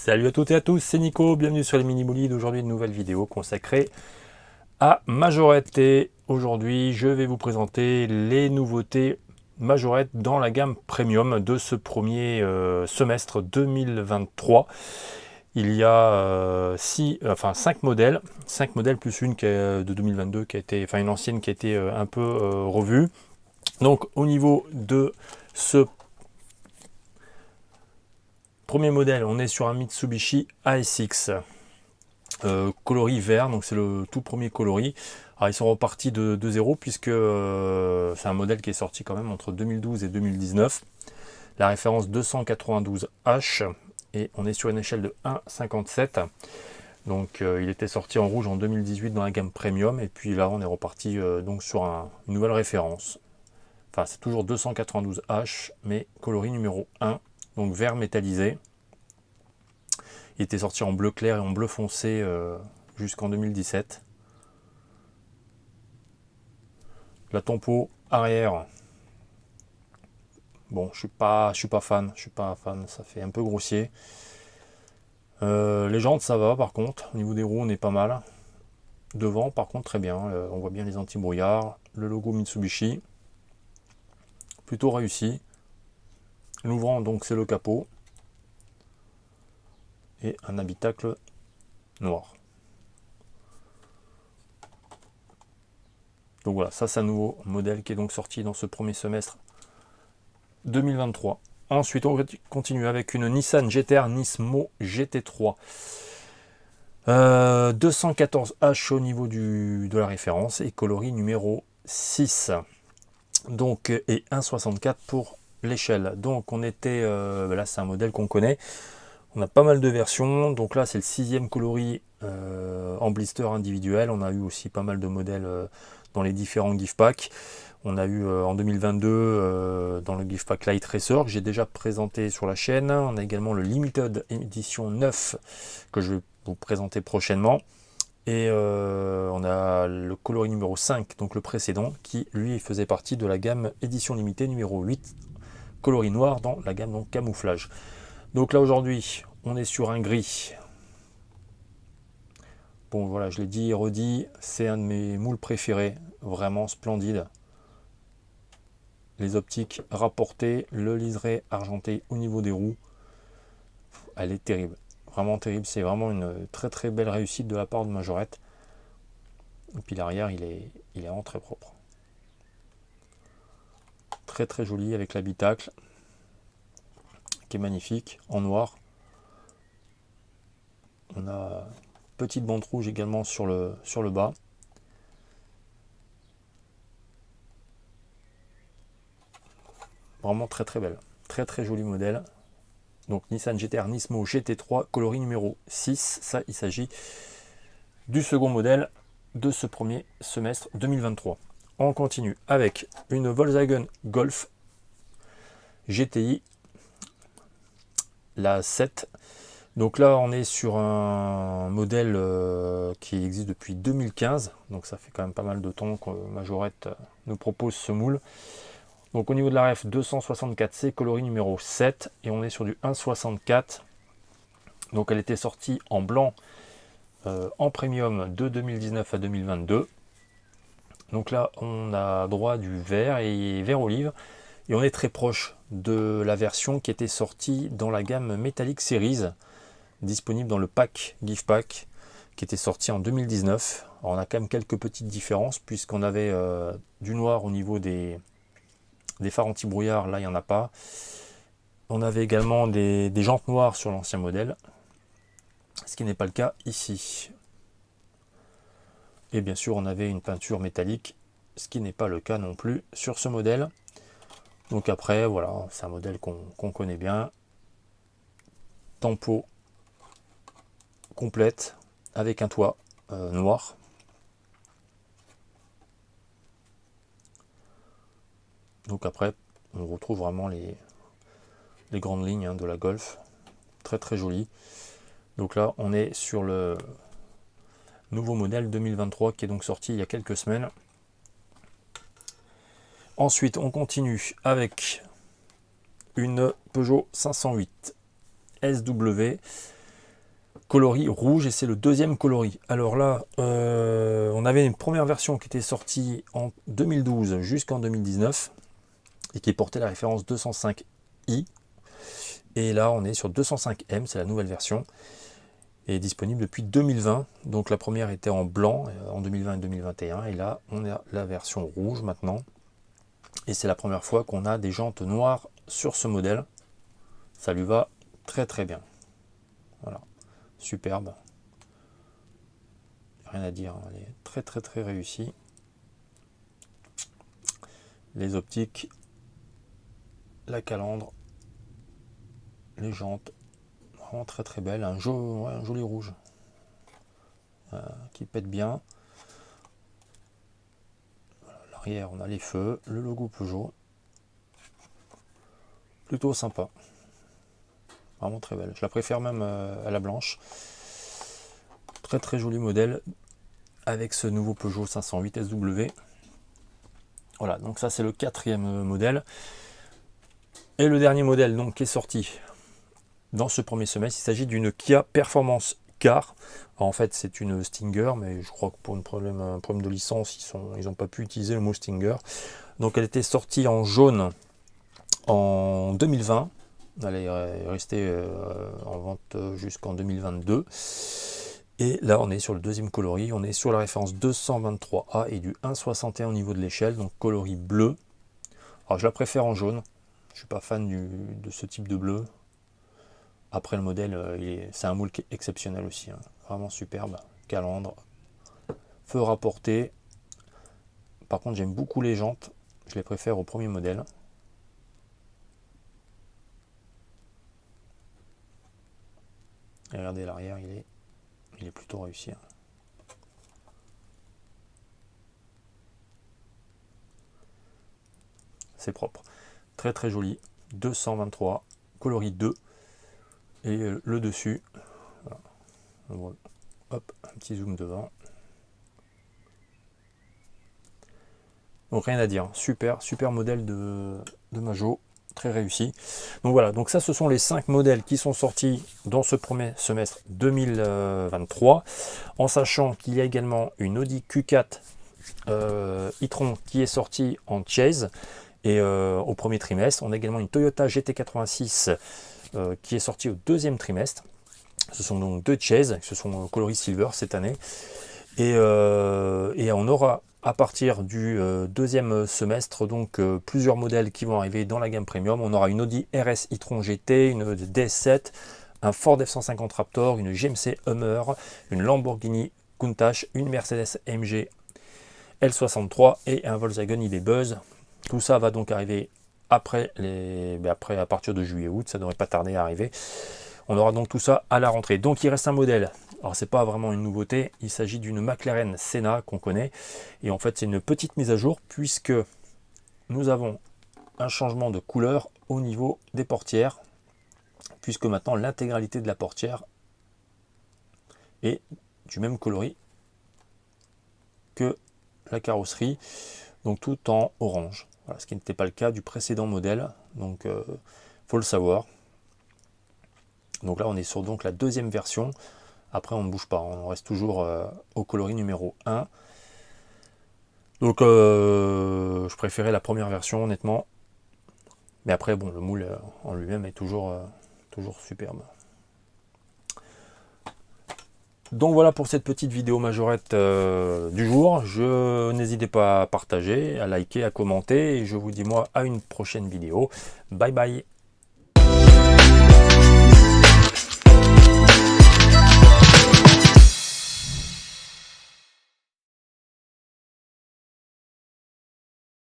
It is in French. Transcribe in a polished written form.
Salut à toutes et à tous, c'est Nico, bienvenue sur les mini bolides. Aujourd'hui une nouvelle vidéo consacrée à Majorette. Et aujourd'hui je vais vous présenter les nouveautés Majorette dans la gamme Premium de ce premier semestre 2023. Il y a 5 modèles, 5 modèles plus une qui est de 2022 qui a été, enfin une ancienne qui a été un peu revue. Donc au niveau de ce premier modèle, on est sur un Mitsubishi ASX coloris vert, donc c'est le tout premier coloris. Alors ils sont repartis de zéro puisque c'est un modèle qui est sorti quand même entre 2012 et 2019. La référence 292H et on est sur une échelle de 1,57. Donc il était sorti en rouge en 2018 dans la gamme Premium et puis là on est reparti donc sur une nouvelle référence. Enfin c'est toujours 292H mais coloris numéro 1, donc vert métallisé. Il était sorti en bleu clair et en bleu foncé jusqu'en 2017. La tempo arrière, bon, je suis pas fan, ça fait un peu grossier. Les jantes, ça va par contre. Au niveau des roues, on est pas mal. Devant, par contre, très bien. On voit bien les anti-brouillards, le logo Mitsubishi, plutôt réussi. L'ouvrant, donc, c'est le capot et un habitacle noir. Donc voilà, ça c'est un nouveau modèle qui est donc sorti dans ce premier semestre 2023. Ensuite, on continue avec une Nissan GT-R Nismo GT3. 214H au niveau de la référence et coloris numéro 6. Donc, et 1,64 pour l'échelle. Donc, on était, là c'est un modèle qu'on connaît. On a pas mal de versions. Donc là, c'est le 6e coloris en blister individuel. On a eu aussi pas mal de modèles dans les différents gift packs. On a eu en 2022 dans le gift pack Light Racer que j'ai déjà présenté sur la chaîne. On a également le Limited Edition 9 que je vais vous présenter prochainement. Et on a le coloris numéro 5, donc le précédent, qui lui faisait partie de la gamme édition limitée numéro 8, coloris noir dans la gamme donc camouflage. Donc là aujourd'hui, on est sur un gris. Bon voilà, je l'ai dit et redit, c'est un de mes moules préférés, vraiment splendide. Les optiques rapportées, le liseré argenté au niveau des roues, elle est terrible, vraiment terrible. C'est vraiment une très très belle réussite de la part de Majorette. Et puis l'arrière, il est vraiment très propre, très très joli avec l'habitacle qui est magnifique en noir. On a une petite bande rouge également sur le bas. Vraiment très très belle, très très joli modèle. Donc Nissan GT-R Nismo GT3 coloris numéro 6. Ça, il s'agit du second modèle de ce premier semestre 2023. On continue avec une Volkswagen Golf GTI, la 7. Donc là, on est sur un modèle qui existe depuis 2015. Donc ça fait quand même pas mal de temps que Majorette nous propose ce moule. Donc au niveau de la ref 264C, coloris numéro 7. Et on est sur du 1,64. Donc elle était sortie en blanc en premium de 2019 à 2022. Donc là, on a droit du vert et vert olive. Et on est très proche de la version qui était sortie dans la gamme Metallic Series, disponible dans le pack gift pack, qui était sorti en 2019. Alors on a quand même quelques petites différences, puisqu'on avait du noir au niveau des phares anti-brouillard. Là, il n'y en a pas. On avait également des jantes noires sur l'ancien modèle, ce qui n'est pas le cas ici. Et bien sûr, on avait une peinture métallique, ce qui n'est pas le cas non plus sur ce modèle. Donc après, voilà, c'est un modèle qu'on connaît bien. Tempo complète avec un toit noir. Donc après, on retrouve vraiment les grandes lignes de la Golf. Très très joli. Donc là, on est sur le nouveau modèle 2023 qui est donc sorti il y a quelques semaines. Ensuite, on continue avec une Peugeot 508 SW. coloris rouge et c'est le deuxième coloris. Alors là, on avait une première version qui était sortie en 2012 jusqu'en 2019 et qui portait la référence 205i. Et là, on est sur 205M, c'est la nouvelle version, et est disponible depuis 2020. Donc la première était en blanc en 2020 et 2021, et là, on a la version rouge maintenant. Et c'est la première fois qu'on a des jantes noires sur ce modèle. Ça lui va très très bien. Voilà, superbe. Rien à dire, elle est très très très réussie. Les optiques, la calandre, les jantes, vraiment très très belle, un joli rouge qui pète bien. L'arrière, on a les feux, le logo Peugeot, plutôt sympa, vraiment très belle. Je la préfère même à la blanche. Très très joli modèle avec ce nouveau Peugeot 508 SW. Voilà, donc ça c'est le quatrième modèle. Et le dernier modèle donc qui est sorti dans ce premier semestre, il s'agit d'une Kia Performance Car. Alors, en fait, c'est une Stinger, mais je crois que pour un problème de licence, ils n'ont pas pu utiliser le mot Stinger. Donc, elle était sortie en jaune en 2020. Elle est restée en vente jusqu'en 2022. Et là, on est sur le deuxième coloris. On est sur la référence 223A et du 1,61 au niveau de l'échelle, donc coloris bleu. Alors, je la préfère en jaune. Je suis pas fan de ce type de bleu. Après, le modèle, c'est un moule qui est exceptionnel aussi, hein. Vraiment superbe. Calandre, feu rapporté. Par contre, j'aime beaucoup les jantes. Je les préfère au premier modèle. Et regardez l'arrière, il est plutôt réussi, hein. C'est propre. Très très joli. 223, coloris 2. Et le dessus, voilà. Hop, un petit zoom devant. Donc rien à dire, super modèle de Majo, très réussi. Donc voilà, donc ça ce sont les 5 modèles qui sont sortis dans ce premier semestre 2023, en sachant qu'il y a également une Audi Q4 e-tron qui est sortie en Chase et au premier trimestre. On a également une Toyota GT86 qui est sortie au deuxième trimestre. Ce sont donc 2 Chase, ce sont coloris silver cette année. Et on aura à partir du deuxième semestre donc plusieurs modèles qui vont arriver dans la gamme premium. On aura une Audi RS e-tron GT, une DS7, un Ford F-150 Raptor, une GMC Hummer, une Lamborghini Countach, une Mercedes AMG L63 et un Volkswagen ID Buzz. Tout ça va donc arriver après à partir de juillet-août, ça ne devrait pas tarder à arriver. On aura donc tout ça à la rentrée. Donc il reste un modèle. Alors c'est pas vraiment une nouveauté, il s'agit d'une McLaren Senna qu'on connaît. Et en fait c'est une petite mise à jour puisque nous avons un changement de couleur au niveau des portières. Puisque maintenant l'intégralité de la portière est du même coloris que la carrosserie. Donc tout en orange. Voilà, ce qui n'était pas le cas du précédent modèle. Donc faut le savoir. Donc là on est sur donc la deuxième version. Après on ne bouge pas, on reste toujours au coloris numéro 1. Donc je préférais la première version honnêtement. Mais après bon, le moule en lui-même est toujours superbe. Donc voilà pour cette petite vidéo majorette du jour. N'hésitez pas à partager, à liker, à commenter. Et je vous dis moi à une prochaine vidéo. Bye bye.